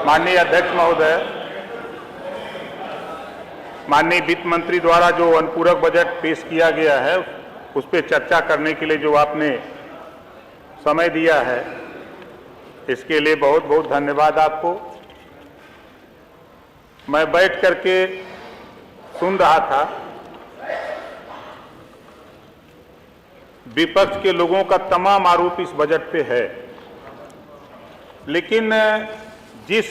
माननीय अध्यक्ष महोदय, माननीय वित्त मंत्री द्वारा जो अनुपूरक बजट पेश किया गया है उस पर चर्चा करने के लिए जो आपने समय दिया है, इसके लिए बहुत बहुत धन्यवाद आपको। मैं बैठ करके सुन रहा था, विपक्ष के लोगों का तमाम आरोप इस बजट पे है, लेकिन जिस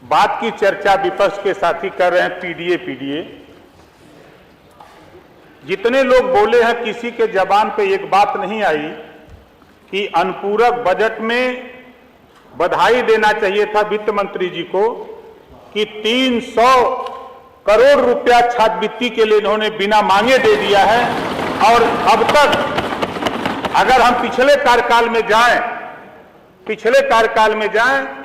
बात की चर्चा विपक्ष के साथी कर रहे हैं पीडीए, जितने लोग बोले हैं किसी के जबान पे एक बात नहीं आई कि अनुपूरक बजट में बधाई देना चाहिए था वित्त मंत्री जी को कि 300 करोड़ रुपया छात्रवृत्ति के लिए इन्होंने बिना मांगे दे दिया है। और अब तक अगर हम पिछले कार्यकाल में जाएं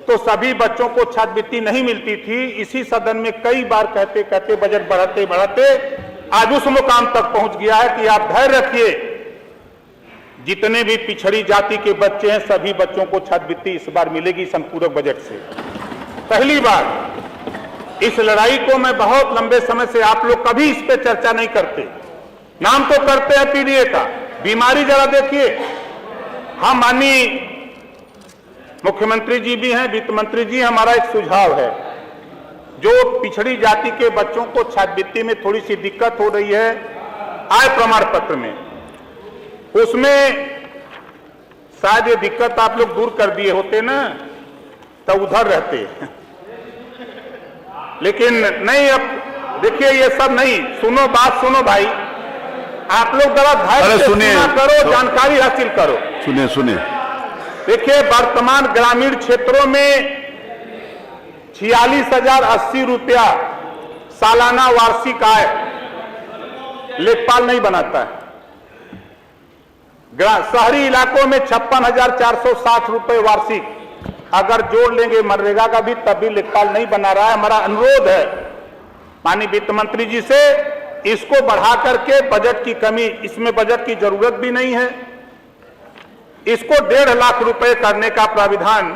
तो सभी बच्चों को छात्रवृत्ति नहीं मिलती थी। इसी सदन में कई बार कहते कहते बजट बढ़ाते बढ़ाते आज उस मुकाम तक पहुंच गया है कि आप धैर्य रखिए, जितने भी पिछड़ी जाति के बच्चे हैं सभी बच्चों को छात्रवृत्ति इस बार मिलेगी इस अनुपूरक बजट से। पहली बार इस लड़ाई को मैं बहुत लंबे समय से, आप लोग कभी इस पे चर्चा नहीं करते, नाम तो करते हैं पीडीए का, बीमारी जरा देखिए। हम माननीय मुख्यमंत्री जी भी हैं, वित्त मंत्री जी, हमारा एक सुझाव है, जो पिछड़ी जाति के बच्चों को छात्रवृत्ति में थोड़ी सी दिक्कत हो रही है आय प्रमाण पत्र में, उसमें शायद ये दिक्कत आप लोग दूर कर दिए होते ना तो उधर रहते, लेकिन नहीं। अब देखिए ये सब नहीं, सुनो बात सुनो भाई, आप लोग जरा धैर्य से सुना करो, जानकारी हासिल करो। सुनिए देखिए वर्तमान ग्रामीण क्षेत्रों में 46,080 रुपया सालाना वार्षिक आय लेखपाल नहीं बनाता है। शहरी इलाकों में 56,460 रुपए वार्षिक, अगर जोड़ लेंगे मनरेगा का भी तब भी लेखपाल नहीं बना रहा है। हमारा अनुरोध है माननीय वित्त मंत्री जी से, इसको बढ़ा करके बजट की कमी, इसमें बजट की जरूरत भी नहीं है, इसको 1.5 लाख रुपए करने का प्राविधान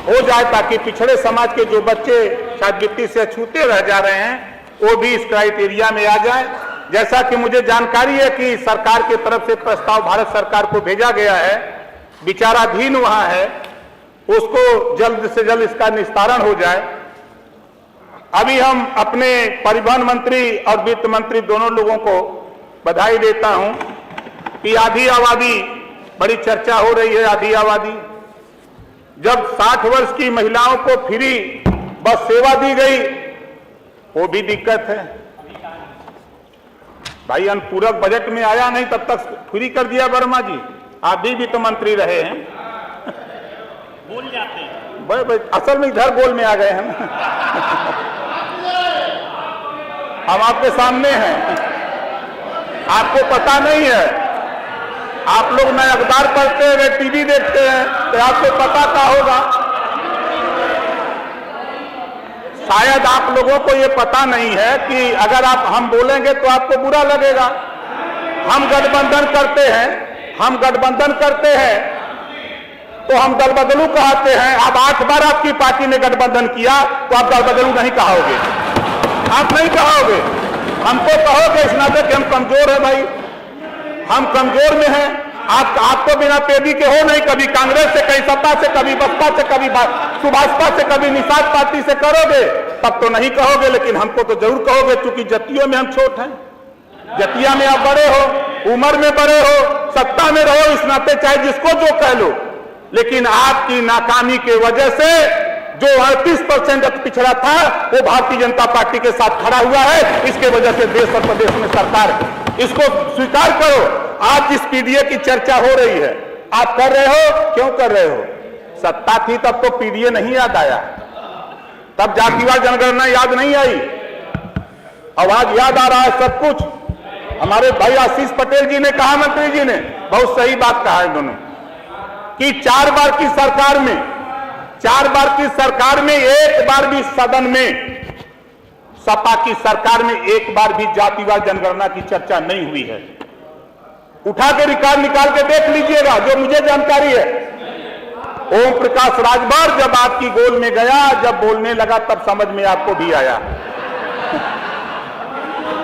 हो जाए ताकि पिछड़े समाज के जो बच्चे छात्रवृत्ति से छूते रह जा रहे हैं वो भी इस क्राइटेरिया में आ जाए। जैसा कि मुझे जानकारी है कि सरकार की तरफ से प्रस्ताव भारत सरकार को भेजा गया है, विचाराधीन वहां है, उसको जल्द से जल्द इसका निस्तारण हो जाए। अभी हम अपने परिवहन मंत्री और वित्त मंत्री दोनों लोगों को बधाई देता हूं कि आधी आबादी, बड़ी चर्चा हो रही है आधी आबादी, जब 60 वर्ष की महिलाओं को फ्री बस सेवा दी गई वो भी दिक्कत है भाई। अनुपूरक बजट में आया नहीं तब तक फ्री कर दिया वर्मा जी, आप भी वित्त मंत्री रहे हैं, बोल जाते हैं असल में इधर गोल में आ गए हैं हम आपके सामने हैं, आपको पता नहीं है, आप लोग नए अखबार पढ़ते हैं, टीवी देखते हैं तो आपको पता क्या होगा। शायद आप लोगों को ये पता नहीं है कि अगर हम बोलेंगे तो आपको बुरा लगेगा। हम गठबंधन करते हैं तो हम दल बदलू कहते हैं। अब 8 बार आपकी पार्टी ने गठबंधन किया तो आप दल बदलू नहीं कहोगे, आप नहीं कहोगे, हमको कहोगे इस नाते कि हम कमजोर है भाई, हम कमजोर में हैं। आप तो बिना पेदी के हो नहीं, कभी कांग्रेस से, कभी सत्ता से, कभी बसपा से, कभी सुभाषपा से, कभी निषाद पार्टी से करोगे तब तो नहीं कहोगे, लेकिन हमको तो जरूर कहोगे, क्योंकि जतियों में हम छोट हैं, जतिया में आप बड़े हो, उम्र में बड़े हो, सत्ता में रहो, इस नाते चाहे जिसको जो कह लो, लेकिन आपकी नाकामी के वजह से जो 38% पिछड़ा था वो भारतीय जनता पार्टी के साथ खड़ा हुआ है। इसके वजह से देश और प्रदेश में सरकार, इसको स्वीकार करो। आज जिस पीडीए की चर्चा हो रही है आप कर रहे हो, क्यों कर रहे हो? सत्ता थी तब तो पीडीए नहीं याद आया, तब जातिवार जनगणना याद नहीं आई, अब आज याद आ रहा है सब कुछ। हमारे भाई आशीष पटेल जी ने कहा, मंत्री जी ने बहुत सही बात कहा है दोनों कि 4 बार की सरकार में एक बार भी सदन में, सपा की सरकार में एक बार भी जातिवार जनगणना की चर्चा नहीं हुई है। उठा के रिकॉर्ड निकाल के देख लीजिएगा, जो मुझे जानकारी है ओम प्रकाश राजभर जब आपकी गोल में गया, जब बोलने लगा तब समझ में आपको भी आया,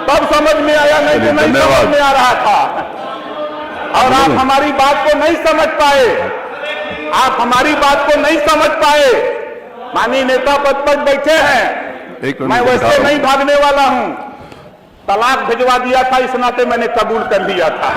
तब समझ में आया, नहीं तो नहीं समझ में आ रहा था। और आप हमारी बात को नहीं समझ पाए, आप हमारी बात को नहीं समझ पाए। माननीय नेता पद पर बैठे हैं, मैं वैसे नहीं भागने वाला हूं। तलाक भिजवा दिया था, इस नाते मैंने कबूल कर लिया था।